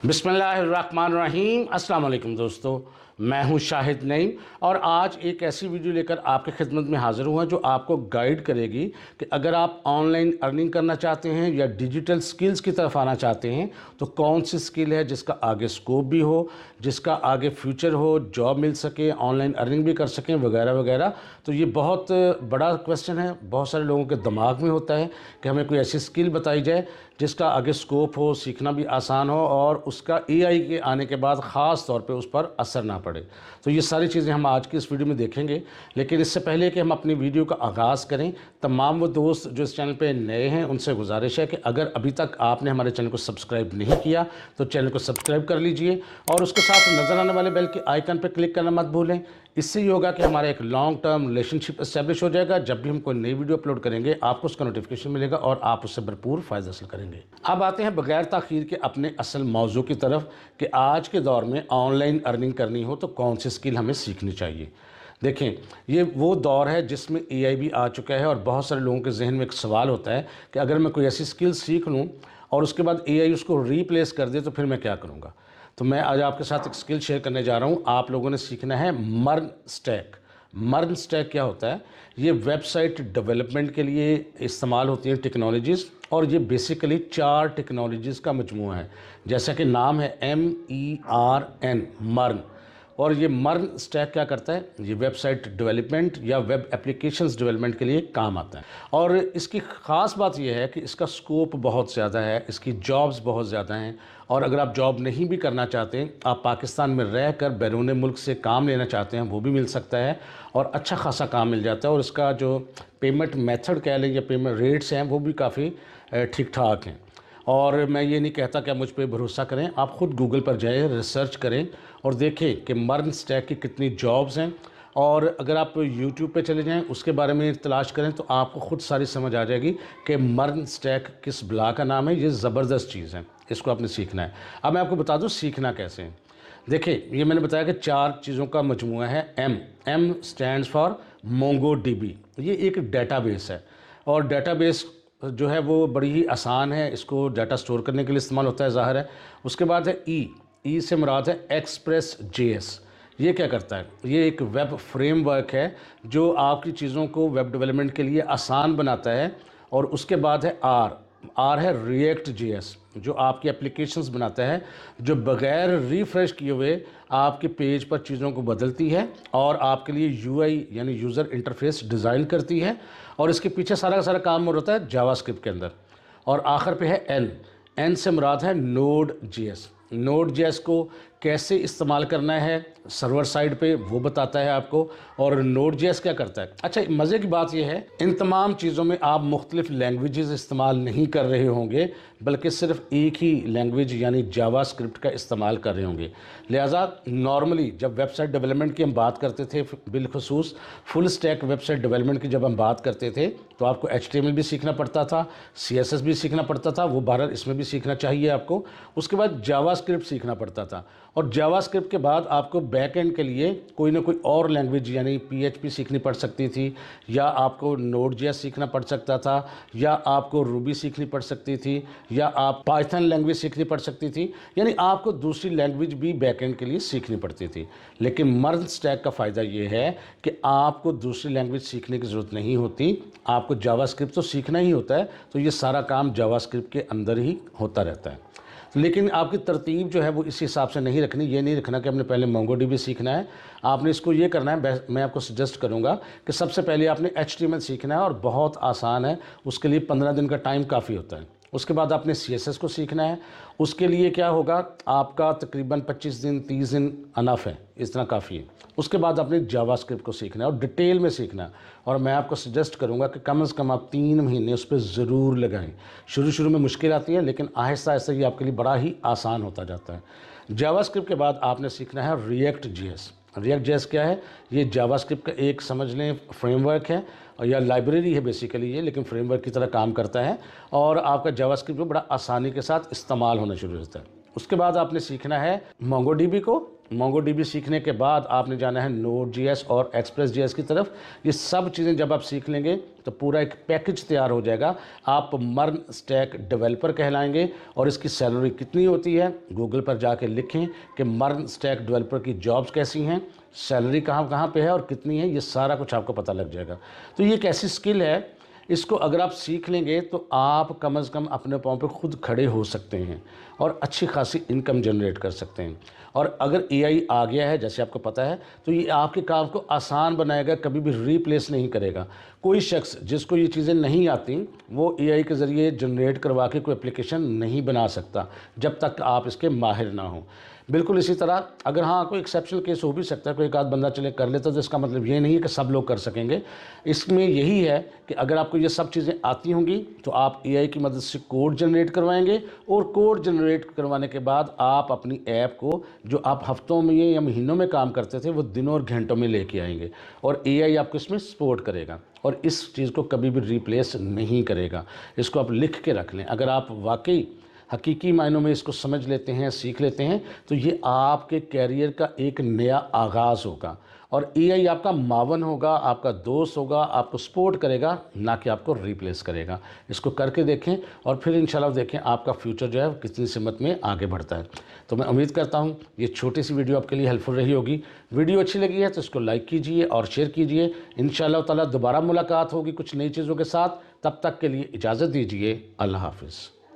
बिस्मिल्लाहिर्रहमानिर्रहीम। अस्सलाम वालेकुम दोस्तों, मैं हूं शाहिद नईम और आज एक ऐसी वीडियो लेकर आपकी खिदमत में हाज़िर हुआ जो आपको गाइड करेगी कि अगर आप ऑनलाइन अर्निंग करना चाहते हैं या डिजिटल स्किल्स की तरफ आना चाहते हैं तो कौन सी स्किल है जिसका आगे स्कोप भी हो, जिसका आगे फ्यूचर हो, जॉब मिल सके, ऑनलाइन अर्निंग भी कर सकें वगैरह वगैरह। तो ये बहुत बड़ा क्वेश्चन है, बहुत सारे लोगों के दिमाग में होता है कि हमें कोई ऐसी स्किल बताई जाए जिसका आगे स्कोप हो, सीखना भी आसान हो और उसका एआई के आने के बाद ख़ास तौर पे उस पर असर ना पड़े। तो ये सारी चीज़ें हम आज की इस वीडियो में देखेंगे। लेकिन इससे पहले कि हम अपनी वीडियो का आगाज़ करें, तमाम वो दोस्त जो इस चैनल पे नए हैं उनसे गुजारिश है कि अगर अभी तक आपने हमारे चैनल को सब्सक्राइब नहीं किया तो चैनल को सब्सक्राइब कर लीजिए और उसके साथ नज़र आने वाले बेल के आइकन पर क्लिक करना मत भूलें। इससे ये होगा कि हमारा एक लॉन्ग टर्म रिलेशनशिप एस्टेब्लिश हो जाएगा। जब भी हम कोई नई वीडियो अपलोड करेंगे आपको उसका नोटिफिकेशन मिलेगा और आप उससे भरपूर फ़ायदा हासिल करेंगे। अब आते हैं बगैर ताख़ीर के अपने असल मौजू की तरफ कि आज के दौर में ऑनलाइन अर्निंग करनी हो तो कौन सी स्किल हमें सीखनी चाहिए। देखें, ये वो दौर है जिसमें एआई भी आ चुका है और बहुत सारे लोगों के जहन में एक सवाल होता है कि अगर मैं कोई ऐसी स्किल सीख लूँ और उसके बाद एआई उसको रीप्लेस कर दे तो फिर मैं क्या करूँगा। तो मैं आज आपके साथ एक स्किल शेयर करने जा रहा हूँ। आप लोगों ने सीखना है मर्न स्टैक। मर्न स्टैक क्या होता है? ये वेबसाइट डेवलपमेंट के लिए इस्तेमाल होती हैं टेक्नोलॉजीज़ और ये बेसिकली 4 टेक्नोलॉजीज़ का मजमूआ है। जैसा कि नाम है MERN, मर्न। और ये मर्न स्टैक क्या करता है? ये वेबसाइट डेवलपमेंट या वेब एप्लीकेशंस डेवलपमेंट के लिए काम आता है। और इसकी ख़ास बात यह है कि इसका स्कोप बहुत ज़्यादा है, इसकी जॉब्स बहुत ज़्यादा हैं। और अगर आप जॉब नहीं भी करना चाहते, आप पाकिस्तान में रह कर बैरून मुल्क से काम लेना चाहते हैं, वो भी मिल सकता है और अच्छा खासा काम मिल जाता है। और इसका जो पेमेंट मेथड कह लें या पेमेंट रेट्स हैं वो भी काफ़ी ठीक ठाक हैं। और मैं ये नहीं कहता कि आप मुझ पर भरोसा करें, आप ख़ुद गूगल पर जाएं, रिसर्च करें और देखें कि मर्न स्टैक की कितनी जॉब्स हैं। और अगर आप यूट्यूब पे चले जाएं उसके बारे में तलाश करें तो आपको ख़ुद सारी समझ आ जाएगी कि मर्न स्टैक किस बला का नाम है। ये ज़बरदस्त चीज़ है, इसको आपने सीखना है। अब मैं आपको बता दूं सीखना कैसे है। देखिए, ये मैंने बताया कि 4 चीज़ों का मजमूआ है। M stands for MongoDB. ये एक डेटाबेस है और डेटाबेस जो है वो बड़ी ही आसान है, इसको डाटा स्टोर करने के लिए इस्तेमाल होता है, ज़ाहिर है। उसके बाद है ई से मुराद है एक्सप्रेस JS। ये क्या करता है? ये एक वेब फ्रेमवर्क है जो आपकी चीज़ों को वेब डेवलपमेंट के लिए आसान बनाता है। और उसके बाद है आर है रिएक्ट JS, जो आपकी एप्लीकेशंस बनाता है, जो बग़ैर रिफ़्रेश किए हुए आपके पेज पर चीज़ों को बदलती है और आपके लिए UI यानी यूज़र इंटरफेस डिज़ाइन करती है। और इसके पीछे सारा का सारा काम होता है जावास्क्रिप्ट के अंदर। और आखिर पे है एन से मुराद है नोड JS। नोड JS को कैसे इस्तेमाल करना है सर्वर साइड पे वो बताता है आपको। और नोड JS क्या करता है? अच्छा, मज़े की बात यह है इन तमाम चीज़ों में आप मुख्तलिफ़ लैंग्वेजेस इस्तेमाल नहीं कर रहे होंगे, बल्कि सिर्फ एक ही लैंग्वेज यानी जावास्क्रिप्ट का इस्तेमाल कर रहे होंगे। लिहाजा नॉर्मली जब वेबसाइट डेवलपमेंट की हम बात करते थे, बिलखुसूस फुल स्टैक वेबसाइट डेवलपमेंट की जब हम बात करते थे तो आपको HTML भी सीखना पड़ता था, CSS भी सीखना पड़ता था, वो बहरहाल इसमें भी सीखना चाहिए आपको। उसके बाद जावास्क्रिप्ट सीखना पड़ता था और जावास्क्रिप्ट के बाद आपको बैक एंड के लिए कोई ना कोई और लैंग्वेज यानी PHP सीखनी पड़ सकती थी, या आपको नोड JS सीखना पड़ सकता था, या आपको रूबी सीखनी पड़ सकती थी, या आप पाइथन लैंग्वेज सीखनी पड़ सकती थी। यानी आपको दूसरी लैंग्वेज भी बैक एंड के लिए सीखनी पड़ती थी। लेकिन मर्न स्टैक का फ़ायदा ये है कि आपको दूसरी लैंग्वेज सीखने की ज़रूरत नहीं होती, आपको जावास्क्रिप्ट तो सीखना ही होता है। तो ये सारा काम जावास्क्रिप्ट के अंदर ही होता रहता है। लेकिन आपकी तरतीब जो है वो इस हिसाब से नहीं रखनी। ये नहीं रखना कि हमने पहले मोंगोडीबी सीखना है। आपने इसको ये करना है, मैं आपको सजेस्ट करूँगा कि सबसे पहले आपने HTML सीखना है और बहुत आसान है, उसके लिए 15 दिन का टाइम काफ़ी होता है। उसके बाद आपने CSS को सीखना है। उसके लिए क्या होगा, आपका तकरीबन 25 दिन 30 दिन अनफ है, इतना काफ़ी है। उसके बाद आपने जावास्क्रिप्ट को सीखना है और डिटेल में सीखना है। और मैं आपको सजेस्ट करूंगा कि कम से कम आप 3 महीने उस पर ज़रूर लगाएं। शुरू में मुश्किल आती है लेकिन आहिस्ता आहिस्ता ये आपके लिए बड़ा ही आसान होता जाता है। जावास्क्रिप्ट के बाद आपने सीखना है रिएक्ट JS। रिएक्ट JS क्या है? ये जावास्क्रिप्ट का एक समझ लें फ्रेमवर्क है या लाइब्रेरी है बेसिकली ये, लेकिन फ्रेमवर्क की तरह काम करता है और आपका जावास्क्रिप्ट बड़ा आसानी के साथ इस्तेमाल होना शुरू होता है। उसके बाद आपने सीखना है मोंगोडीबी को मोंगो डीबी सीखने के बाद आपने जाना है Node.js और Express.js की तरफ। ये सब चीज़ें जब आप सीख लेंगे तो पूरा एक पैकेज तैयार हो जाएगा, आप मर्न स्टैक डेवलपर कहलाएंगे। और इसकी सैलरी कितनी होती है, गूगल पर जाके लिखें कि मर्न स्टैक डेवलपर की जॉब्स कैसी हैं, सैलरी कहाँ कहाँ पे है और कितनी है, ये सारा कुछ आपको पता लग जाएगा। तो ये एक ऐसी स्किल है, इसको अगर आप सीख लेंगे तो आप कम से कम अपने पाँव पे खुद खड़े हो सकते हैं और अच्छी खासी इनकम जनरेट कर सकते हैं। और अगर एआई आ गया है, जैसे आपको पता है, तो ये आपके काम को आसान बनाएगा, कभी भी रिप्लेस नहीं करेगा। कोई शख्स जिसको ये चीज़ें नहीं आती वो एआई के ज़रिए जनरेट करवा के कोई एप्लीकेशन नहीं बना सकता जब तक आप इसके माहिर ना हो। बिल्कुल इसी तरह अगर हाँ कोई एक्सेप्शनल केस हो भी सकता है, कोई एक आध बंदा चले कर लेता, तो इसका मतलब ये नहीं है कि सब लोग कर सकेंगे। इसमें यही है कि अगर आपको ये सब चीज़ें आती होंगी तो आप एआई की मदद से कोड जनरेट करवाएंगे, और कोड जनरेट करवाने के बाद आप अपनी ऐप को जो आप हफ्तों में या महीनों में काम करते थे वो दिनों और घंटों में लेके आएंगे, और एआई आपको इसमें सपोर्ट करेगा और इस चीज़ को कभी भी रिप्लेस नहीं करेगा। इसको आप लिख के रख लें। अगर आप वाकई हकीकी मायनों में इसको समझ लेते हैं, सीख लेते हैं, तो ये आपके कैरियर का एक नया आगाज़ होगा और एआई आपका मावन होगा, आपका दोस्त होगा, आपको सपोर्ट करेगा, ना कि आपको रिप्लेस करेगा। इसको करके देखें और फिर इंशाल्लाह देखें आपका फ्यूचर जो है कितनी सिमत में आगे बढ़ता है। तो मैं उम्मीद करता हूँ ये छोटी सी वीडियो आपके लिए हेल्पफुल रही होगी। वीडियो अच्छी लगी है तो इसको लाइक कीजिए और शेयर कीजिए। इंशाल्लाह ताला दोबारा मुलाकात होगी कुछ नई चीज़ों के साथ। तब तक के लिए इजाज़त दीजिए। अल्लाह हाफिज़।